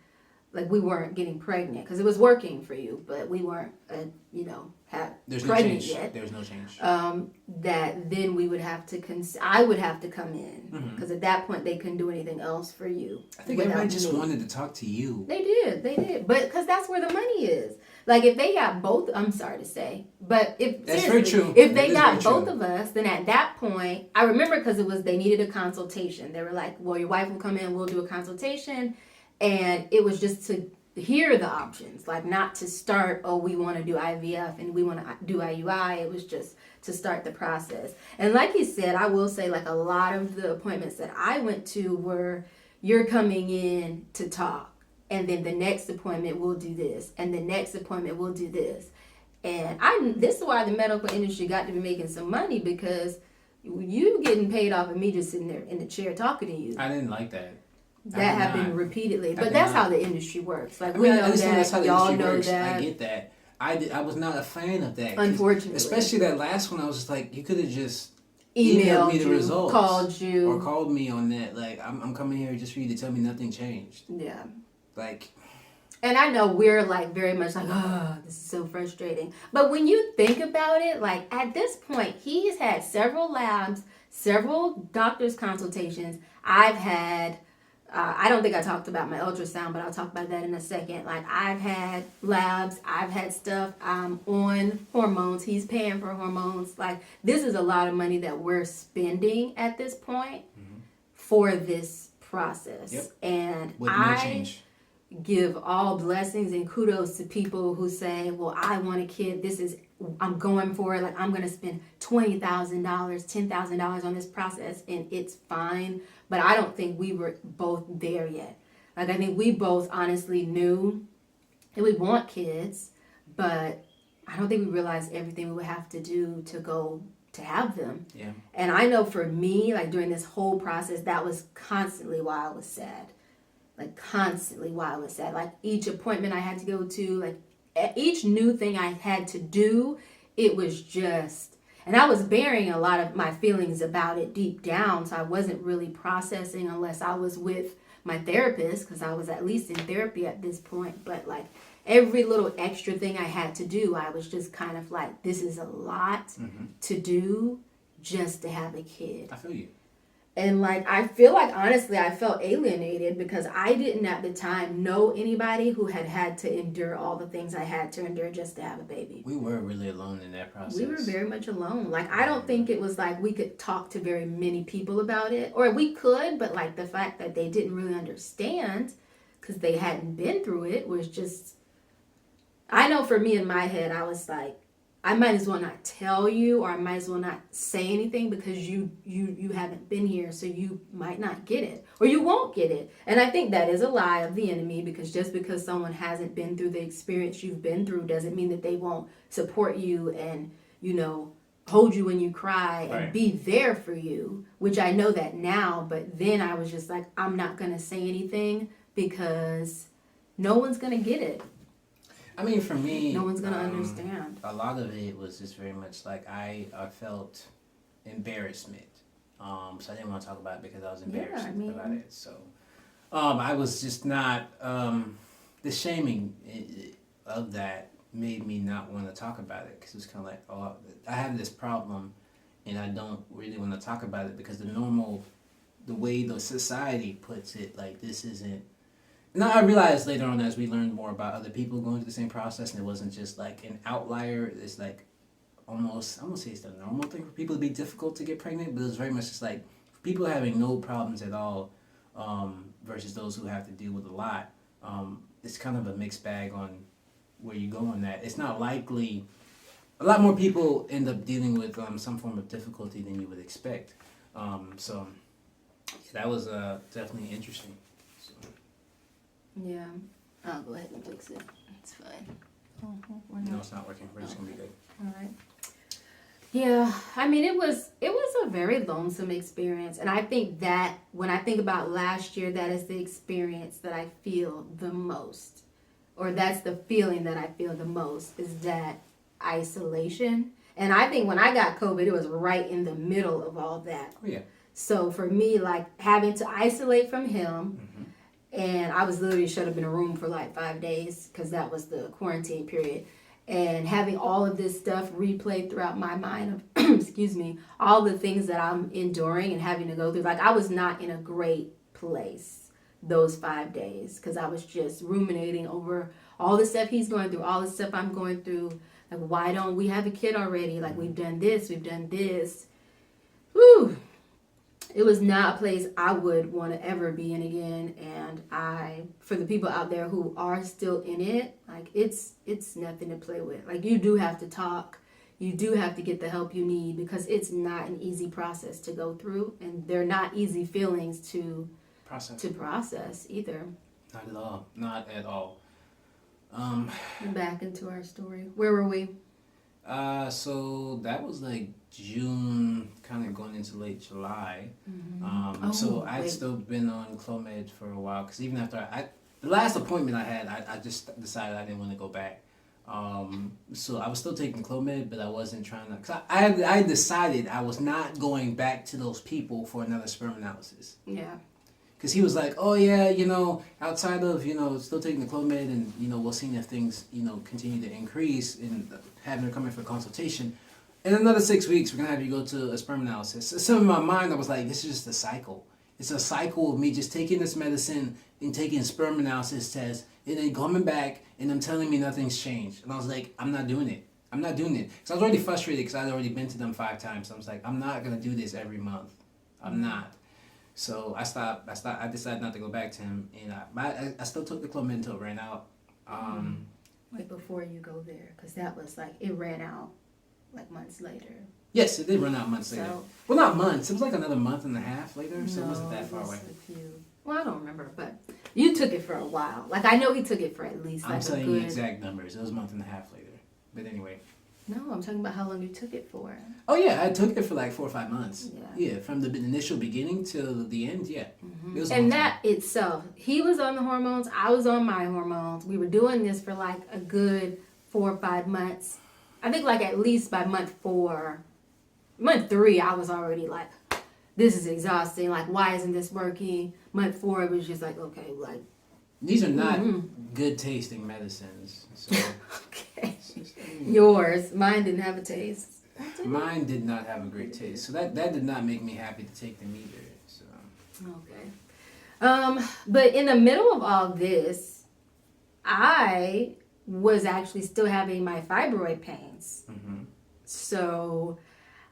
like we weren't getting pregnant because it was working for you, but we weren't, pregnant yet. There's no change. That then we would have to I would have to come in because Mm-hmm. at that point they couldn't do anything else for you. I think everybody just wanted to talk to you. They did, but because that's where the money is. Like if they got both, I'm sorry to say, but that's very true. If they got both of us, then at that point, I remember because they needed a consultation. They were like, well, your wife will come in, we'll do a consultation, and it was just to hear the options, like not to start, oh, we want to do IVF and we want to do IUI. It was just to start the process. And like you said, I will say like a lot of the appointments that I went to were, you're coming in to talk. And then the next appointment we'll do this, and the next appointment we'll do this. And this is why the medical industry got to be making some money, because you getting paid off of me just sitting there in the chair talking to you. I didn't like that. That happened repeatedly, but that's how the industry works. Like we know that's how the y'all industry know works. that. I get that. I was not a fan of that. Unfortunately, especially that last one, I was just like, you could have just emailed me the results, called you, or called me on that. Like I'm coming here just for you to tell me nothing changed. Yeah. Like. And I know we're like very much like, oh, this is so frustrating. But when you think about it, like at this point, he's had several labs, several doctor's consultations. I've had, I don't think I talked about my ultrasound, but I'll talk about that in a second. Like I've had labs, I've had stuff. I'm on hormones. He's paying for hormones. Like this is a lot of money that we're spending at this point for this process. Yep. And with no change. Give all blessings and kudos to people who say, well, I want a kid. I'm going for it. Like I'm going to spend $20,000, $10,000 on this process, and it's fine. But I don't think we were both there yet. Like I think we both honestly knew that we want kids, but I don't think we realized everything we would have to do to go to have them. Yeah. And I know for me, like during this whole process, that was constantly why I was sad. Like constantly while I was sad. Like each appointment I had to go to, like each new thing I had to do, it was just, and I was bearing a lot of my feelings about it deep down, so I wasn't really processing unless I was with my therapist, because I was at least in therapy at this point. But like every little extra thing I had to do, I was just kind of like, this is a lot to do just to have a kid. I feel you. And like, I feel like, honestly, I felt alienated because I didn't at the time know anybody who had to endure all the things I had to endure just to have a baby. We were really alone in that process. We were very much alone. Like, I don't think it was like we could talk to very many people about it. Or we could, but like the fact that they didn't really understand because they hadn't been through it was just, I know for me in my head, I was like, I might as well not tell you, or I might as well not say anything because you haven't been here, so you might not get it, or you won't get it. And I think that is a lie of the enemy, because just because someone hasn't been through the experience you've been through doesn't mean that they won't support you and, hold you when you cry and be there for you, which I know that now. But then I was just like, I'm not going to say anything because no one's going to get it. I mean, for me, no one's gonna understand. A lot of it was just very much like I felt embarrassment. So I didn't want to talk about it because I was embarrassed about it. So I was just not the shaming of that made me not want to talk about it, because it was kind of like, oh, I have this problem and I don't really want to talk about it because the way the society puts it, like this isn't. Now I realized later on, as we learned more about other people going through the same process, and it wasn't just like an outlier. It's like almost, I'm gonna say it's the normal thing for people to be difficult to get pregnant, but it's very much just like people having no problems at all versus those who have to deal with a lot. It's kind of a mixed bag on where you go on that. It's not likely a lot more people end up dealing with some form of difficulty than you would expect. So that was definitely interesting. So. Yeah. I'll go ahead and fix it. It's fine. No, it's not working. We're just gonna be good. All right. Yeah, I mean it was a very lonesome experience, and I think that when I think about last year, that is the experience that I feel the most, or that's the feeling that I feel the most, is that isolation. And I think when I got COVID, it was right in the middle of all that. Oh yeah. So for me, like having to isolate from him, and I was literally shut up in a room for like 5 days because that was the quarantine period. And having all of this stuff replayed throughout my mind of, excuse me, all the things that I'm enduring and having to go through. Like I was not in a great place those 5 days because I was just ruminating over all the stuff he's going through, all the stuff I'm going through. Like, why don't we have a kid already? Like, we've done this, we've done this. Whew. It was not a place I would want to ever be in again. And for the people out there who are still in it, like it's nothing to play with. Like you do have to talk. You do have to get the help you need because it's not an easy process to go through. And they're not easy feelings to process either. Not at all. Not at all. Back into our story. Where were we? So that was like June, kind of going into late July. So I'd still been on Clomid for a while because even after the last appointment I had, I just decided I didn't want to go back. So I was still taking Clomid, but I wasn't trying to. Cause I decided I was not going back to those people for another sperm analysis. Yeah. Because he was like, oh yeah, outside of, still taking the Clomid and, we'll see if things, continue to increase and having her come in for consultation. In another 6 weeks, we're going to have you go to a sperm analysis. So in my mind, I was like, this is just a cycle. It's a cycle of me just taking this medicine and taking a sperm analysis test and then coming back and them telling me nothing's changed. And I was like, I'm not doing it. I'm not doing it. Because I was already frustrated because I'd already been to them 5 times. So I was like, I'm not going to do this every month. I'm not. So I stopped. I decided not to go back to him, and I still took the Clomid until it ran out. Wait, before you go there, because that was like it ran out like months later. Yes, it did run out months later. Well, not months. It was like another month and a half later, so it wasn't that far away. Well, I don't remember, but you took it for a while. Like I know he took it for at least. I'm telling you exact numbers. It was a month and a half later. But anyway. No, I'm talking about how long you took it for. Oh yeah, I took it for like 4 or 5 months. Yeah, from the initial beginning till the end. Yeah, it was and that itself, he was on the hormones, I was on my hormones. We were doing this for like a good 4 or 5 months. I think like at least by month 3, I was already like, this is exhausting. Like, why isn't this working? Month 4, it was just like, okay, like. These are not good tasting medicines. So. Okay. Yours. Mine didn't have a taste. Mine did not have a great taste. So that did not make me happy to take them either. So. Okay. But in the middle of all this, I was actually still having my fibroid pains. So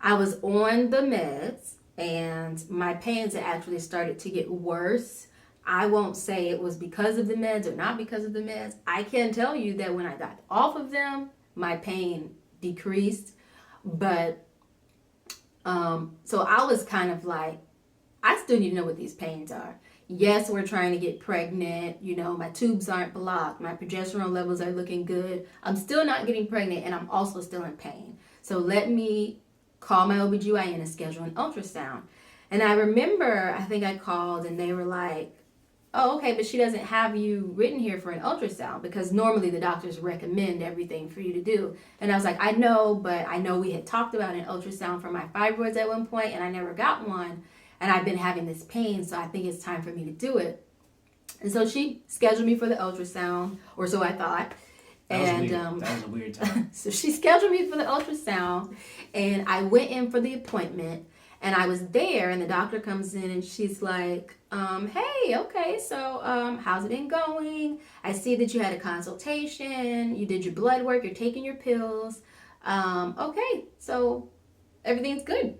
I was on the meds and my pains had actually started to get worse. I won't say it was because of the meds or not because of the meds. I can tell you that when I got off of them, my pain decreased. But, so I was kind of like, I still need to know what these pains are. Yes, we're trying to get pregnant. My tubes aren't blocked. My progesterone levels are looking good. I'm still not getting pregnant and I'm also still in pain. So let me call my OBGYN and schedule an ultrasound. And I remember, I think I called and they were like, oh, okay, but she doesn't have you written here for an ultrasound because normally the doctors recommend everything for you to do. And I was like, I know, but I know we had talked about an ultrasound for my fibroids at one point and I never got one. And I've been having this pain, so I think it's time for me to do it. And so she scheduled me for the ultrasound, or so I thought. That was a weird time. So she scheduled me for the ultrasound, and I went in for the appointment. And I was there, and the doctor comes in, and she's like, hey, okay, so how's it been going? I see that you had a consultation. You did your blood work. You're taking your pills. Okay, so everything's good.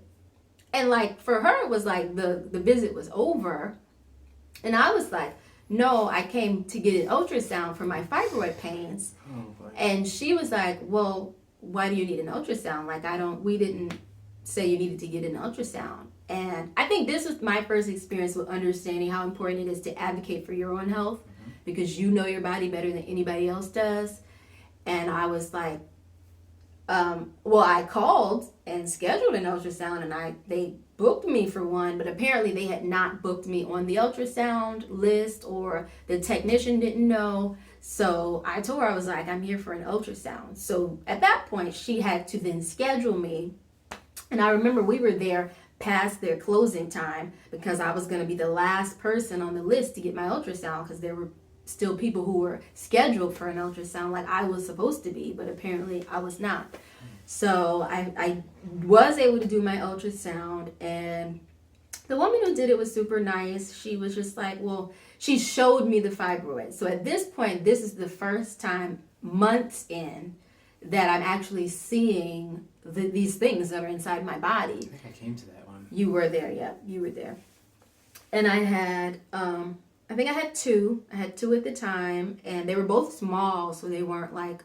And, like, for her, it was like the visit was over. And I was like, no, I came to get an ultrasound for my fibroid pains. Oh, boy. And she was like, well, why do you need an ultrasound? Like, we didn't say you needed to get an ultrasound. And I think this was my first experience with understanding how important it is to advocate for your own health, because you know your body better than anybody else does. And I was like, well, I called and scheduled an ultrasound, and they booked me for one, but apparently they had not booked me on the ultrasound list, or the technician didn't know. So I told her, I was like, I'm here for an ultrasound. So at that point, she had to then schedule me. And I remember we were there past their closing time, because I was going to be the last person on the list to get my ultrasound, because there were still people who were scheduled for an ultrasound like I was supposed to be, but apparently I was not. So I was able to do my ultrasound, and the woman who did it was super nice. She was just like, well, she showed me the fibroid. So at this point, this is the first time, months in, that I'm actually seeing these things that are inside my body. I think I came to that one. You were there, yeah, you were there. And I had, I think I had two. I had two at the time, and they were both small, so they weren't like,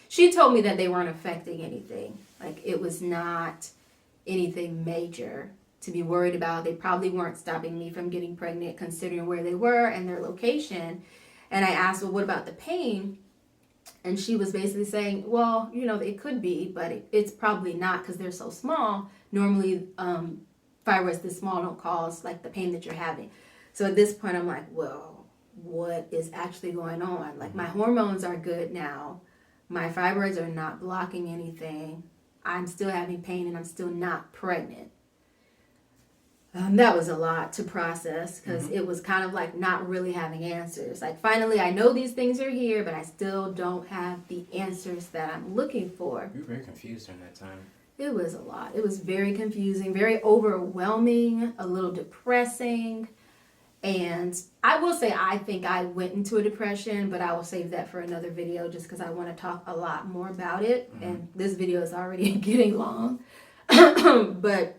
she told me that they weren't affecting anything. Like, it was not anything major to be worried about. They probably weren't stopping me from getting pregnant, considering where they were and their location. And I asked, well, what about the pain? And she was basically saying, well, it could be, but it's probably not, because they're so small. Normally, fibroids this small don't cause like the pain that you're having. So at this point, I'm like, well, what is actually going on? Like, my hormones are good now. My fibroids are not blocking anything. I'm still having pain, and I'm still not pregnant. That was a lot to process, because it was kind of like not really having answers. Like, finally, I know these things are here, but I still don't have the answers that I'm looking for. You were very confused during that time. It was a lot. It was very confusing, very overwhelming, a little depressing. And I will say, I think I went into a depression, but I will save that for another video, just because I want to talk a lot more about it. And this video is already getting long. But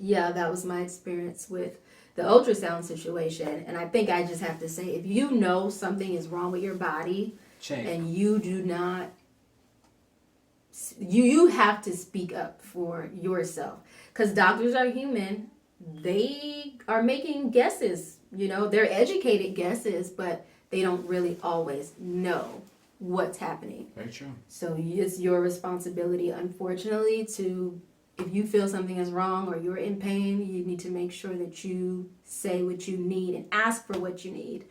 yeah, that was my experience with the ultrasound situation. And I think I just have to say, if you know something is wrong with your body, and you do not, you have to speak up for yourself, because doctors are human. They are making guesses, they're educated guesses, but they don't really always know what's happening. Very true. So it's your responsibility, unfortunately, if you feel something is wrong or you're in pain, you need to make sure that you say what you need and ask for what you need.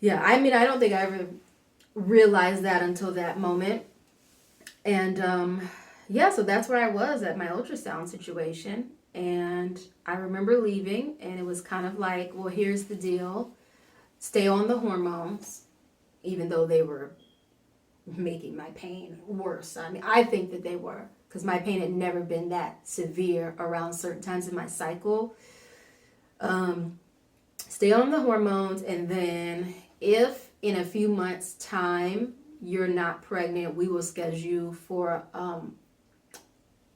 Yeah, I mean, I don't think I ever realized that until that moment. And so that's where I was at my ultrasound situation. And I remember leaving, and it was kind of like, well, here's the deal. Stay on the hormones, even though they were making my pain worse. I mean, I think that they were, because my pain had never been that severe around certain times in my cycle. Stay on the hormones, and then if in a few months' time you're not pregnant, we will schedule you for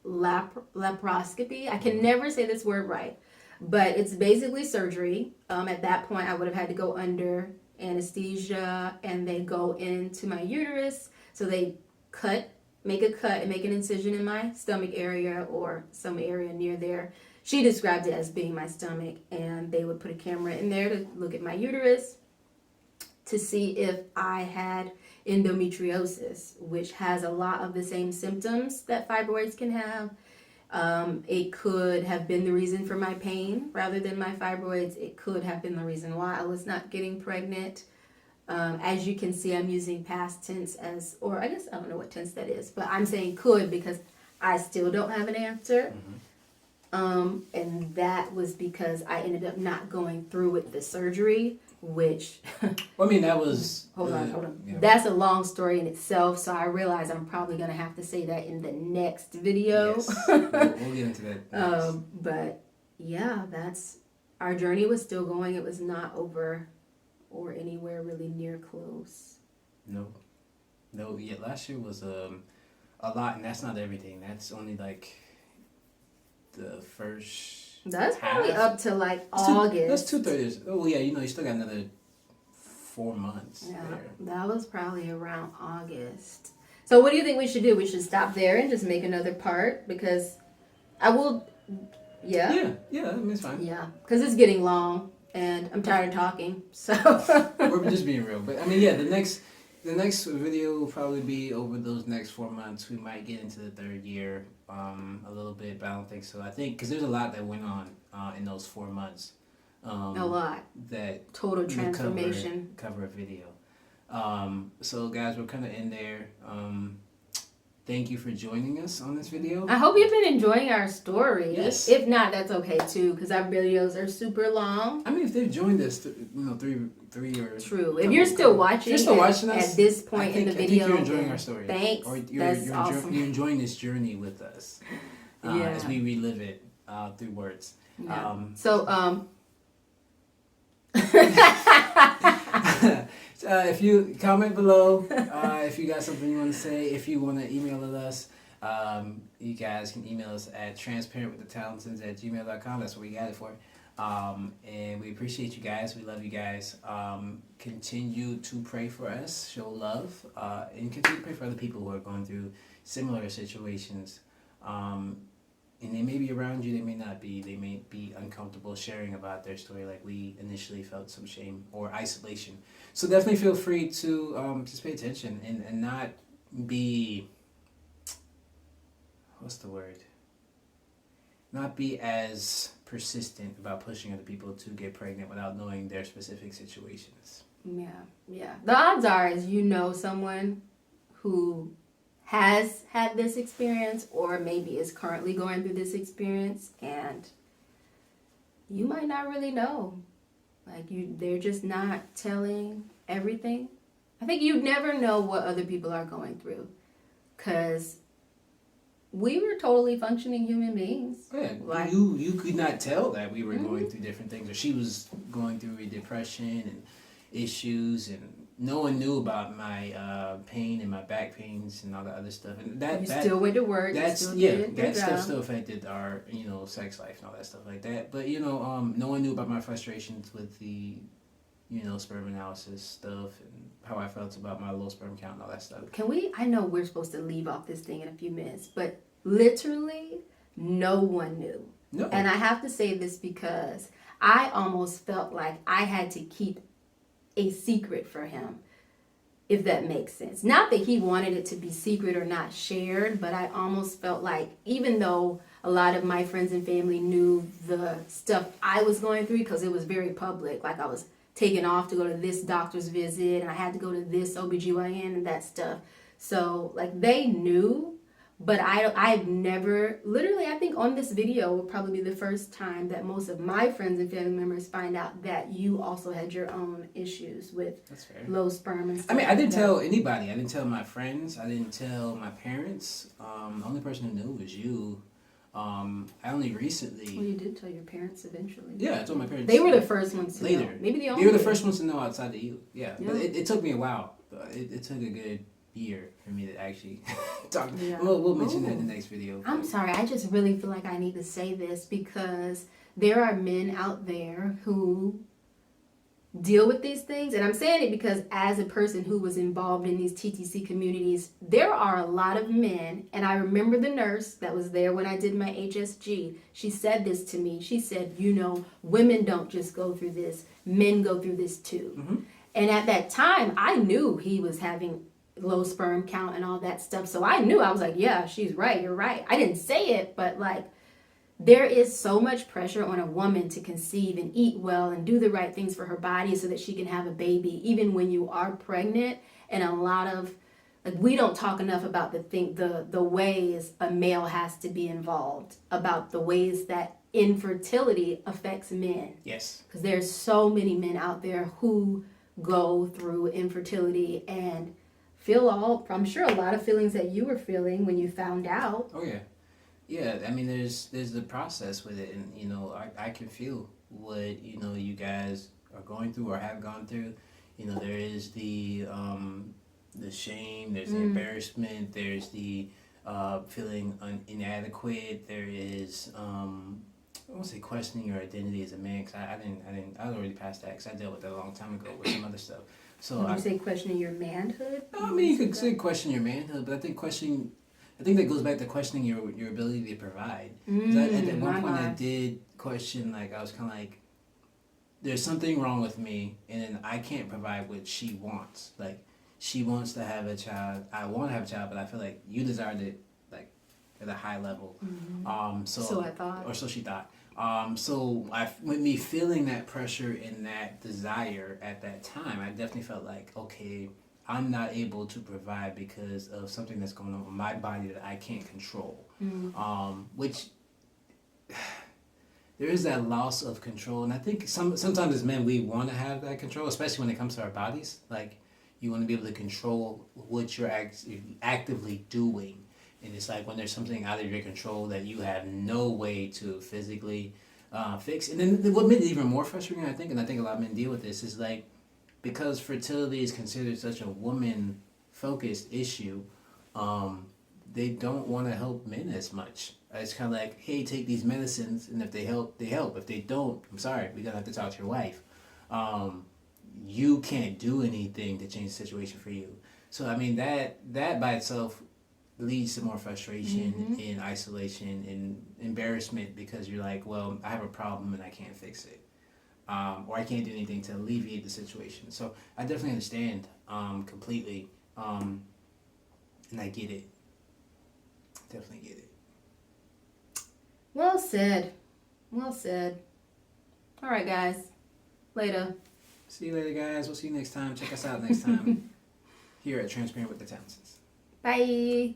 laparoscopy. I can never say this word right, but it's basically surgery. At that point, I would have had to go under anesthesia, and they go into my uterus. So they make a cut and make an incision in my stomach area, or some area near there. She described it as being my stomach, and they would put a camera in there to look at my uterus to see if I had endometriosis, which has a lot of the same symptoms that fibroids can have. It could have been the reason for my pain rather than my fibroids. It could have been the reason why I was not getting pregnant. As you can see, I'm using past tense or I guess I don't know what tense that is, but I'm saying could because I still don't have an answer. And that was because I ended up not going through with the surgery, which... Well, I mean, that was... Hold on. Yeah. That's a long story in itself, so I realize I'm probably going to have to say that in the next video. Yes. We'll get into that next. But yeah, our journey was still going. It was not over or anywhere really near close. No, yeah, last year was a lot, and that's not everything. That's only like the first... That's probably up to like August. That's 2/3. Oh yeah, you still got another 4 months. Yeah, there. That was probably around August. So what do you think we should do? We should stop there and just make another part because I will. Yeah. Yeah. I mean, it's fine. Yeah, because it's getting long and I'm tired of talking. So We're just being real, but I mean, yeah. The next video will probably be over those next 4 months. We might get into the third year a little bit, but I don't think so. I think because there's a lot that went on in those 4 months. A lot. That Total transformation. Cover a video. So guys, we're kind of in there. Thank you for joining us on this video. I hope you've been enjoying our story. Yes. If not, that's okay too, because our videos are super long. I mean, if they've joined us, three or true. If you're still watching, us at this point in the video, I think you're enjoying our story. Thanks. Or that's awesome. You're enjoying this journey with us as we relive it through words. Yeah. If you comment below, if you got something you want to say, if you want to email us, you guys can email us at transparentwiththetownsends@gmail.com. That's what we got it for. And we appreciate you guys. We love you guys. Continue to pray for us, show love, and continue to pray for other people who are going through similar situations. And they may be around you, they may not be. They may be uncomfortable sharing about their story like we initially felt some shame or isolation. So definitely feel free to just pay attention and not be, what's the word? Not be as persistent about pushing other people to get pregnant without knowing their specific situations. Yeah. The odds are is you know someone who has had this experience or maybe is currently going through this experience and you might not really know. They're just not telling everything. I think you never know what other people are going through because we were totally functioning human beings. Yeah, you could not tell that we were going through different things, or she was going through a depression and issues, and no one knew about my pain and my back pains and all that other stuff. And that still went to work. That stuff still affected our sex life and all that stuff like that. But no one knew about my frustrations with the sperm analysis stuff and how I felt about my low sperm count and all that stuff. I know we're supposed to leave off this thing in a few minutes, but literally no one knew. No. And I have to say this because I almost felt like I had to keep a secret for him, if that makes sense. Not that he wanted it to be secret or not shared, but I almost felt like even though a lot of my friends and family knew the stuff I was going through because it was very public, like I was taken off to go to this doctor's visit and I had to go to this OBGYN and that stuff. So they knew, but I've never, literally I think on this video will probably be the first time that most of my friends and family members find out that you also had your own issues with low sperm and stuff. I mean, I didn't tell anybody. I didn't tell my friends. I didn't tell my parents. The only person who knew was you. I only recently... Well, you did tell your parents eventually. Yeah, I told my parents. They were the first ones to later. know. Maybe the only. They were the first ones to know outside of you. Yeah. But it took me a while. It took a good year for me to actually talk. Yeah. We'll mention that in the next video. I'm sorry. I just really feel like I need to say this because there are men out there who deal with these things, and I'm saying it because as a person who was involved in these TTC communities, there are a lot of men, and I remember the nurse that was there when I did my HSG. She said this to me. She said, women don't just go through this, men go through this too. Mm-hmm. And at that time, I knew he was having low sperm count and all that stuff, so I knew. I was like, yeah, she's right, you're right. I didn't say it, but there is so much pressure on a woman to conceive and eat well and do the right things for her body so that she can have a baby, even when you are pregnant. And a lot of, we don't talk enough about the ways a male has to be involved, about the ways that infertility affects men. Yes. Because there's so many men out there who go through infertility and feel I'm sure a lot of feelings that you were feeling when you found out. Oh, yeah. Yeah, I mean, there's the process with it, and I can feel what you guys are going through or have gone through. There is the shame, there's the embarrassment, there's the feeling inadequate. There is I won't say questioning your identity as a man, because I was already past that, because I dealt with that a long time ago with some other stuff. So Would you say questioning your manhood? I mean, you could say question your manhood, but I think that goes back to questioning your ability to provide. 'Cause at one point I did question, like, I was kind of like, there's something wrong with me, and I can't provide what she wants. Like, she wants to have a child, I want to have a child, but I feel like you desired it, like, at a high level. So I thought. Or so she thought. With me feeling that pressure and that desire at that time, I definitely felt like, okay, I'm not able to provide because of something that's going on with my body that I can't control. Which there is that loss of control, and I think sometimes as men we want to have that control, especially when it comes to our bodies. Like, you want to be able to control what you're actively doing. And it's like when there's something out of your control that you have no way to physically fix. And then what made it even more frustrating, I think, and I think a lot of men deal with this, is like, because fertility is considered such a woman-focused issue, they don't want to help men as much. It's kind of like, hey, take these medicines, and if they help, they help. If they don't, I'm sorry, we're going to have to talk to your wife. You can't do anything to change the situation for you. So, I mean, that by itself leads to more frustration and isolation and embarrassment, because you're like, well, I have a problem and I can't fix it. Or I can't do anything to alleviate the situation. So I definitely understand completely, and I get it. Definitely get it. Well said. Well said. All right, guys. Later. See you later, guys. We'll see you next time. Check us out next time here at Transparent with the Townsends. Bye.